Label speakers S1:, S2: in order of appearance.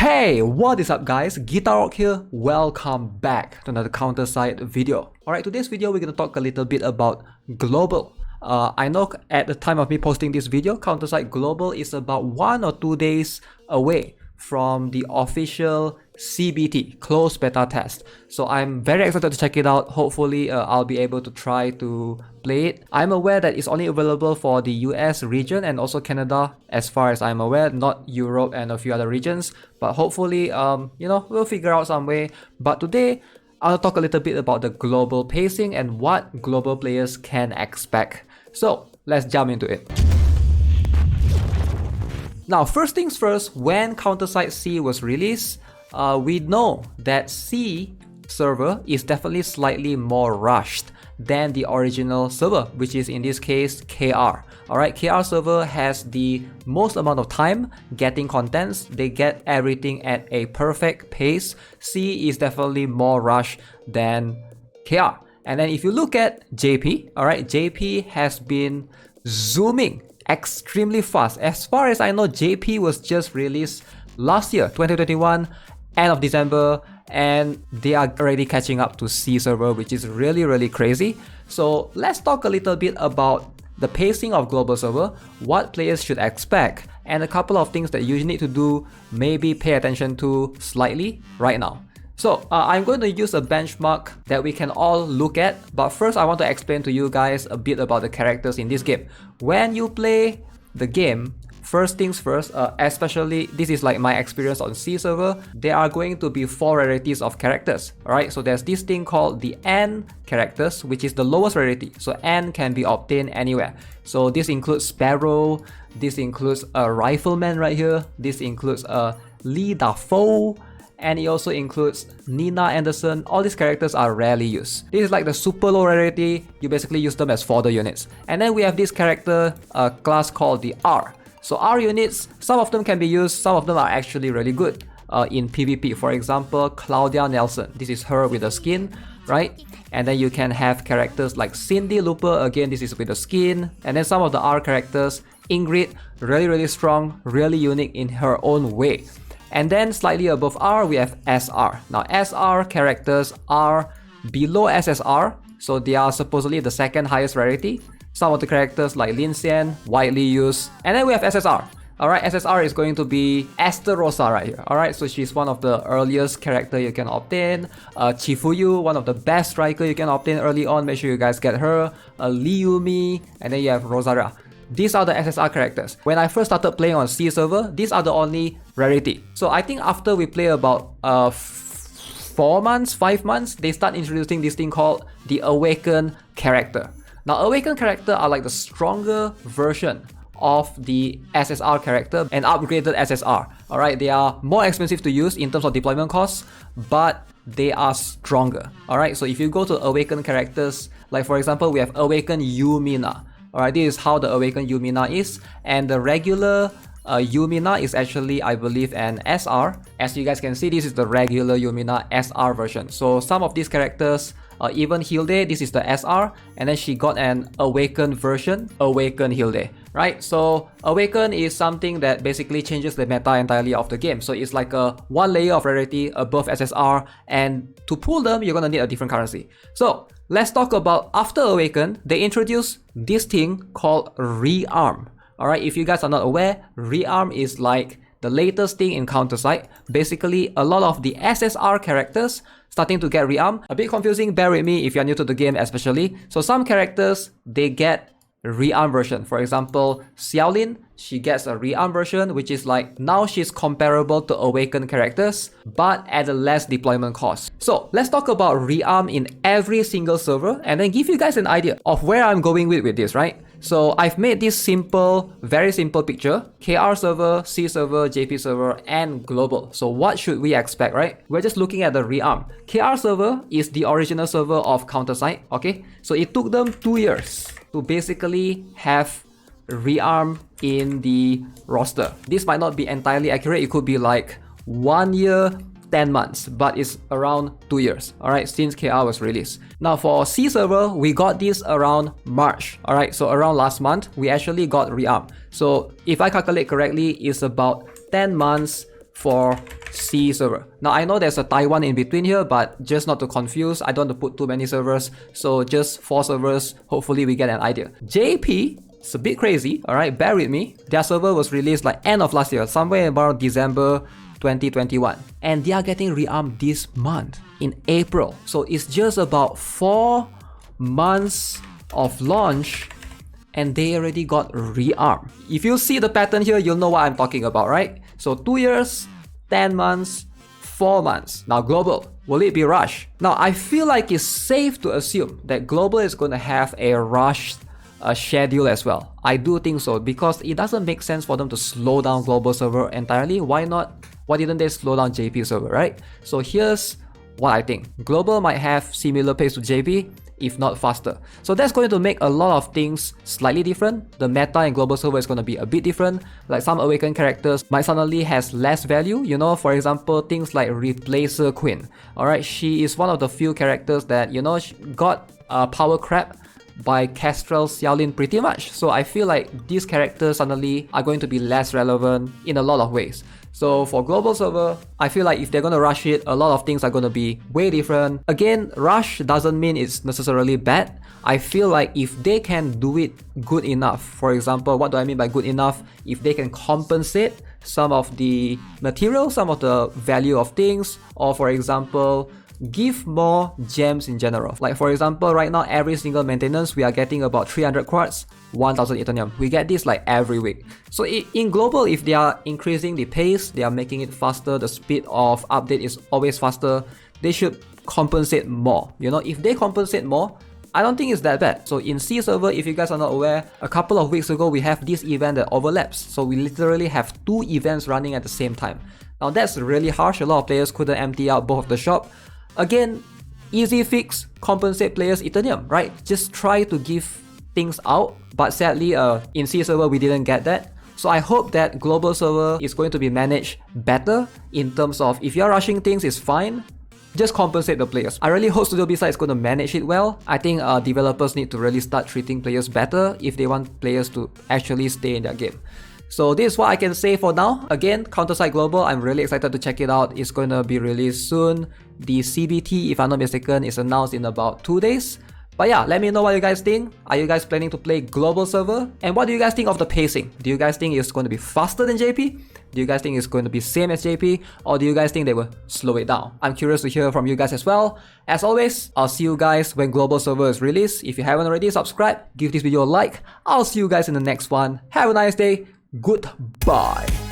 S1: Hey, what is up guys? GuitarRock here. Welcome back to another counter-side video. Alright, today's video we're going to talk a little bit about global. I know at the time of me posting this video, counter-side global is about 1 or 2 days away from the official CBT, closed beta test. So I'm very excited to check it out. Hopefully I'll be able to try to play it. I'm aware that it's only available for the US region and also Canada as far as I'm aware, not Europe and a few other regions. But hopefully, we'll figure out some way. But today, I'll talk a little bit about the global pacing and what global players can expect. So let's jump into it. Now, first things first, when Counter-Side C was released, we know that C server is definitely slightly more rushed than the original server, which is in this case KR. Alright, KR server has the most amount of time getting contents. They get everything at a perfect pace. C is definitely more rushed than KR. And then if you look at JP, alright, JP has been zooming extremely fast. As far as I know, JP was just released last year, 2021, end of December, and they are already catching up to C server, which is really crazy. So let's talk a little bit about the pacing of global server, what players should expect, and a couple of things that you need to do, maybe pay attention to slightly right now. So I'm going to use a benchmark that we can all look at, but first I want to explain to you guys a bit about the characters in this game. When you play the game, first things first, especially this is like my experience on C server, there are going to be 4 rarities of characters. Alright, so there's this thing called the N characters, which is the lowest rarity. So N can be obtained anywhere. So this includes Sparrow, this includes a Rifleman right here, this includes Lee Dafoe, and it also includes Nina Anderson. All these characters are rarely used. This is like the super low rarity. You basically use them as fodder units. And then we have this character class called the R. So R units, some of them can be used, some of them are actually really good in PvP. For example, Claudia Nelson. This is her with the skin, right? And then you can have characters like Cindy Looper. Again, this is with the skin. And then some of the R characters, Ingrid, really strong, really unique in her own way. And then slightly above R, we have SR. Now, SR characters are below SSR, so they are supposedly the second highest rarity. Some of the characters like Lin Xian, widely used. And then we have SSR. Alright, SSR is going to be Esther Rosa right here. Alright, so she's one of the earliest character you can obtain. Chifuyu, one of the best striker you can obtain early on. Make sure you guys get her. Liumi, and then you have Rosaria. These are the SSR characters. When I first started playing on C server, these are the only rarity. So I think after we play about 4 months, 5 months, they start introducing this thing called the Awaken character. Now, Awaken character are like the stronger version of the SSR character, an upgraded SSR. Alright, they are more expensive to use in terms of deployment costs, but they are stronger. Alright, so if you go to Awaken characters, like for example, we have Awaken Yumina. Alright, this is how the Awaken Yumina is, and the regular Yumina is actually, I believe, an SR. As you guys can see, this is the regular Yumina SR version. So some of these characters, even Hilde, this is the SR, and then she got an Awaken version, Awaken Hilde, right? So Awaken is something that basically changes the meta entirely of the game. So it's like a 1 layer of rarity above SSR, and to pull them, you're gonna need a different currency. So let's talk about after Awaken, they introduced this thing called Rearm. Alright, if you guys are not aware, Rearm is like the latest thing in Counter-Side. Basically, a lot of the SSR characters starting to get Rearm. A bit confusing, bear with me if you're new to the game especially. So some characters, they get Rearm version. For example, Xiaolin, she gets a Rearm version, which is like now she's comparable to Awaken characters, but at a less deployment cost. So let's talk about Rearm in every single server and then give you guys an idea of where I'm going with this, right? So I've made this simple, very simple picture. KR server, C server, JP server, and global. So what should we expect, right? We're just looking at the Rearm. KR server is the original server of Counter-Side, okay? So it took them 2 years to basically have Rearm in the roster. This might not be entirely accurate. It could be like 1 year, 10 months, but it's around 2 years, alright, since KR was released. Now for C server, we got this around March, alright, so around last month, we actually got Rearm. So if I calculate correctly, it's about 10 months for C server. Now I know there's a Taiwan in between here, but just not to confuse, I don't want to put too many servers, so just 4 servers. Hopefully we get an idea. JP, it's a bit crazy, alright, bear with me. Their server was released like end of last year, somewhere about December 2021, and they are getting rearmed this month in April. So it's just about 4 months of launch and they already got rearmed. If you see the pattern here, you'll know what I'm talking about, right? So 2 years, 10 months, 4 months. Now global, will it be rush? Now I feel like it's safe to assume that global is going to have a rush schedule as well. I do think so, because it doesn't make sense for them to slow down global server entirely. Why not? Why didn't they slow down JP server, right? So here's what I think. Global might have similar pace to JP, if not faster. So that's going to make a lot of things slightly different. The meta in global server is going to be a bit different. Like some Awaken characters might suddenly has less value. You know, for example, things like Replacer Queen. Alright, she is one of the few characters that, you know, got power crap by Kestrel Xiaolin pretty much. So I feel like these characters suddenly are going to be less relevant in a lot of ways. So for global server, I feel like if they're gonna rush it, a lot of things are gonna be way different. Again, rush doesn't mean it's necessarily bad. I feel like if they can do it good enough, for example, what do I mean by good enough? If they can compensate some of the material, some of the value of things, or for example, give more gems in general. Like for example, right now every single maintenance we are getting about 300 quartz, 1000 Eternium. We get this like every week. So in global, if they are increasing the pace, they are making it faster, the speed of update is always faster, they should compensate more. You know, if they compensate more, I don't think it's that bad. So in C server, if you guys are not aware, a couple of weeks ago we have this event that overlaps. So we literally have 2 events running at the same time. Now that's really harsh. A lot of players couldn't empty out both of the shop. Again, easy fix, compensate players Eternium, right? Just try to give things out, but sadly in C server we didn't get that. So I hope that global server is going to be managed better in terms of if you're rushing things, it's fine, just compensate the players. I really hope Studio B-Side is going to manage it well. I think developers need to really start treating players better if they want players to actually stay in their game. So this is what I can say for now. Again, Counter-Strike Global, I'm really excited to check it out. It's going to be released soon. The CBT, if I'm not mistaken, is announced in about 2 days. But yeah, let me know what you guys think. Are you guys planning to play global server? And what do you guys think of the pacing? Do you guys think it's going to be faster than JP? Do you guys think it's going to be same as JP? Or do you guys think they will slow it down? I'm curious to hear from you guys as well. As always, I'll see you guys when global server is released. If you haven't already, subscribe, give this video a like. I'll see you guys in the next one. Have a nice day. Goodbye.